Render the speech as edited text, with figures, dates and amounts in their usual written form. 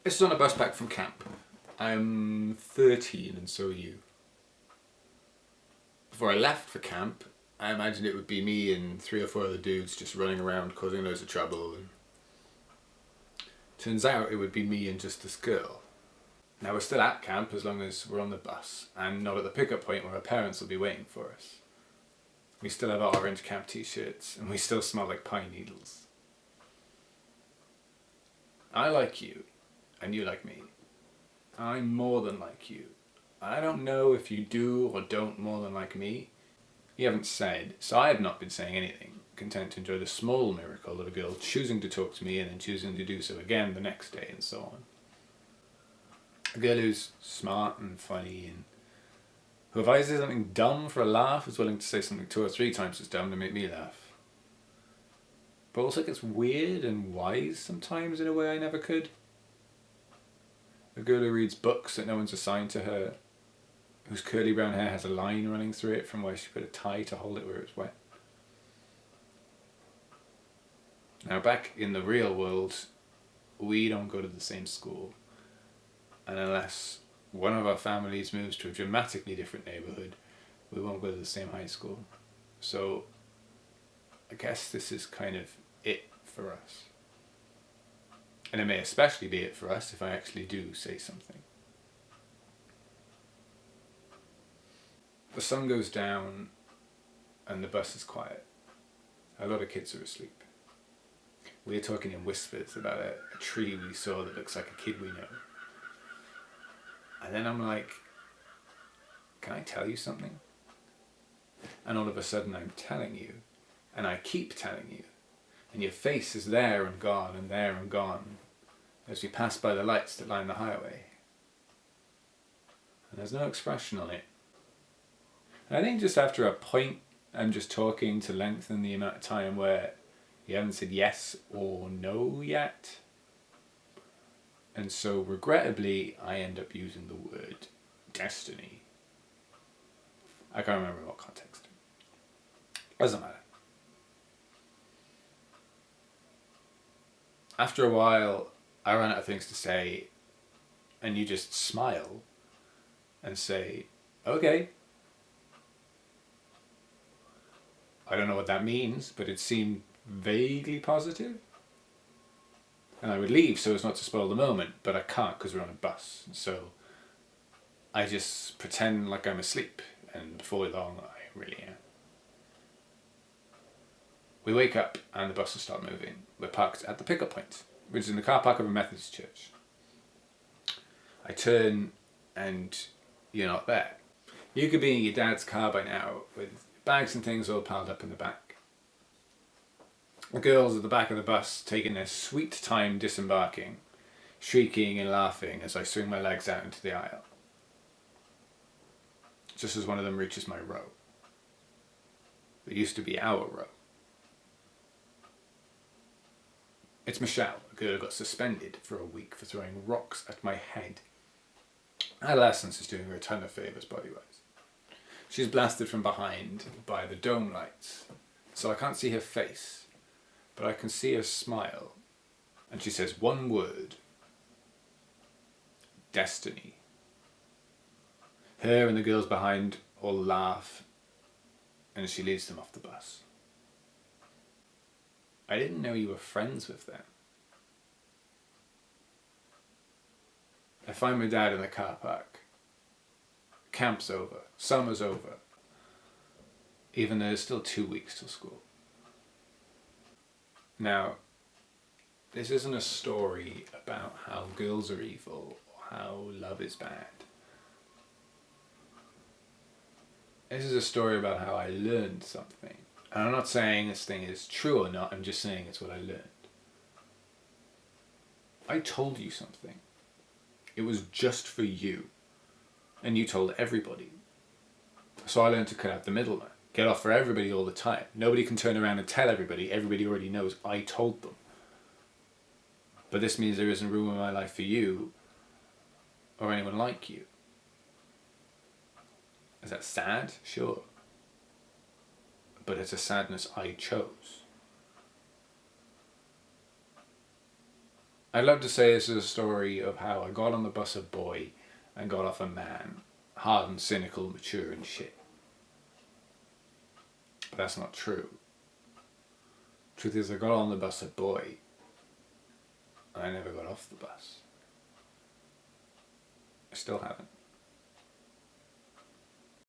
This is on a bus back from camp. I'm 13 and so are you. Before I left for camp, I imagined it would be me and 3 or 4 other dudes just running around causing loads of trouble. And turns out it would be me and just this girl. Now we're still at camp as long as we're on the bus and not at the pickup point where our parents will be waiting for us. We still have our orange camp t-shirts and we still smell like pine needles. I like you and you like me. I'm more than like you. I don't know if you do or don't more than like me. You haven't said, so I have not been saying anything, content to enjoy the small miracle of a girl choosing to talk to me and then choosing to do so again the next day and so on. A girl who's smart and funny and who, if I say something dumb for a laugh, is willing to say something 2 or 3 times as dumb to make me laugh. But also gets weird and wise sometimes in a way I never could. A girl who reads books that no one's assigned to her, whose curly brown hair has a line running through it from where she put a tie to hold it where it's wet. Now back in the real world, we don't go to the same school. And unless one of our families moves to a dramatically different neighbourhood, we won't go to the same high school. So I guess this is kind of it for us. And it may especially be it for us if I actually do say something. The sun goes down and the bus is quiet. A lot of kids are asleep. We're talking in whispers about a tree we saw that looks like a kid we know. And then I'm like, can I tell you something? And all of a sudden I'm telling you, and I keep telling you, and your face is there and gone and there and gone as we pass by the lights that line the highway. And there's no expression on it. And I think just after a point, I'm just talking to lengthen the amount of time where you haven't said yes or no yet. And so regrettably, I end up using the word destiny. I can't remember what context. Doesn't matter. After a while, I run out of things to say, and you just smile and say, okay. I don't know what that means, but it seemed vaguely positive. And I would leave so as not to spoil the moment, but I can't because we're on a bus. So I just pretend like I'm asleep, and before long I really am. We wake up and the buses start moving. We're parked at the pickup point, which is in the car park of a Methodist church. I turn and you're not there. You could be in your dad's car by now with bags and things all piled up in the back. The girls at the back of the bus taking their sweet time disembarking, shrieking and laughing as I swing my legs out into the aisle. Just as one of them reaches my row. It used to be our row. It's Michelle, a girl who got suspended for a week for throwing rocks at my head. Adolescence is doing her a ton of favours body-wise. She's blasted from behind by the dome lights, so I can't see her face, but I can see her smile, and she says one word: destiny. Her and the girls behind all laugh, and she leads them off the bus. I didn't know you were friends with them. I find my dad in the car park. Camp's over. Summer's over. Even though there's still 2 weeks till school. Now, this isn't a story about how girls are evil or how love is bad. This is a story about how I learned something. And I'm not saying this thing is true or not, I'm just saying it's what I learned. I told you something. It was just for you. And you told everybody. So I learned to cut out the middleman. Get off for everybody all the time. Nobody can turn around and tell everybody. Everybody already knows I told them. But this means there isn't room in my life for you or anyone like you. Is that sad? Sure. But it's a sadness I chose. I'd love to say this is a story of how I got on the bus a boy and got off a man. Hard and cynical, mature and shit. But that's not true. Truth is, I got on the bus a boy and I never got off the bus. I still haven't.